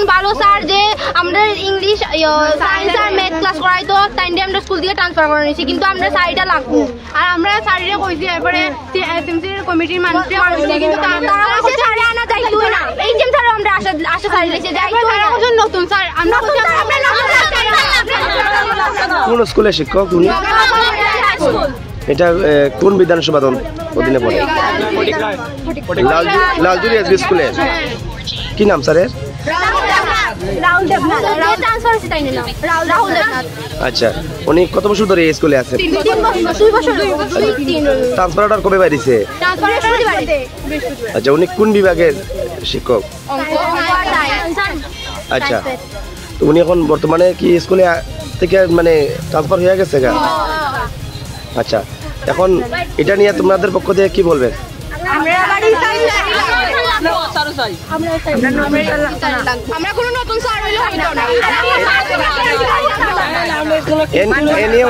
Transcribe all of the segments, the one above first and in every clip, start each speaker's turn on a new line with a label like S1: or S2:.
S1: একজন ভালো স্যার যে আমরা ইংলিশ সায়েন্স আর ম্যাথ ক্লাস করাইতো তাই আমরা স্কুল থেকে ট্রান্সফার করে নিয়েছি, কিন্তু আমরা সাইডটা লাগবো আর আমরা স্যারের কইছি এরপরে এসএমসির কমিটির মানুষকে কিন্তু তারা কইছে স্যারে আনা যাইতোই না। এই যে স্যার আমরা আশা স্যার লিখে যাই তারা কইছেন নতুন স্যার আমরা
S2: কোন স্কুলের শিক্ষক উনি? এটা কোন বিধানসভা অধীনে পড়ে? লালজুরি এসবি স্কুলে। কি নাম স্যারের? আচ্ছা, উনি কত বছর ধরে এই স্কুলে আছেন? ট্রান্সফার অর্ডার কবে বাইরেছে? আচ্ছা, উনি কোন বিভাগের শিক্ষক? আচ্ছা, তো উনি এখন বর্তমানে কি স্কুলে থেকে মানে ট্রান্সফার হয়ে গেছে গা? আচ্ছা, এখন এটা নিয়ে তোমাদের পক্ষ থেকে কি বলবে?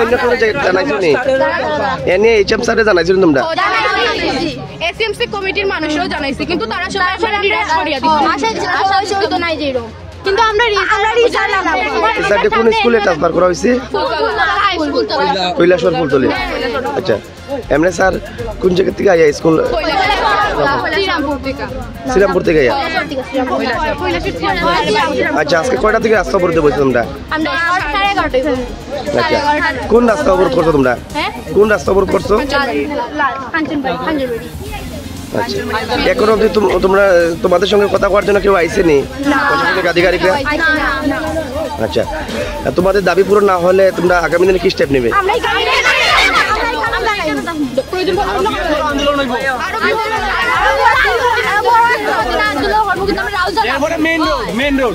S2: অন্য কোনো জানাইছো নি? এ নিয়ে এইচএম স্যারে জানাইছো তোমরা?
S1: এসএমসি কমিটির মানুষও জানাইছি, কিন্তু তারা সবাই নিরাশ করিয়া দিছে। আশা তো নাই যে এরকম, কিন্তু আমরা
S2: স্যারটা কোন স্কুলে ট্রান্সফার করা হয়েছে? কৈলাসর ফুলতলি। আচ্ছা, এমনি স্যার কোন জায়গা থেকে আয়া স্কুল? শ্রীরামপুর থেকে আয়া। আচ্ছা, আজকে কয়টা থেকে রাস্তা অবরোধে বসে তোমরা? আচ্ছা, কোন রাস্তা অবরোধ করছো তোমরা? কোন রাস্তা অবরোধ করছো? আচ্ছা, এখন অবধি তোমরা তোমাদের সঙ্গে কথা করার জন্য কেউ আইসেনি প্রশাসনিক আধিকারিকরা? আচ্ছা, তোমাদের দাবি পূরণ না হলে তোমরা আগামী দিনে কি স্টেপ নেবে?
S3: Main road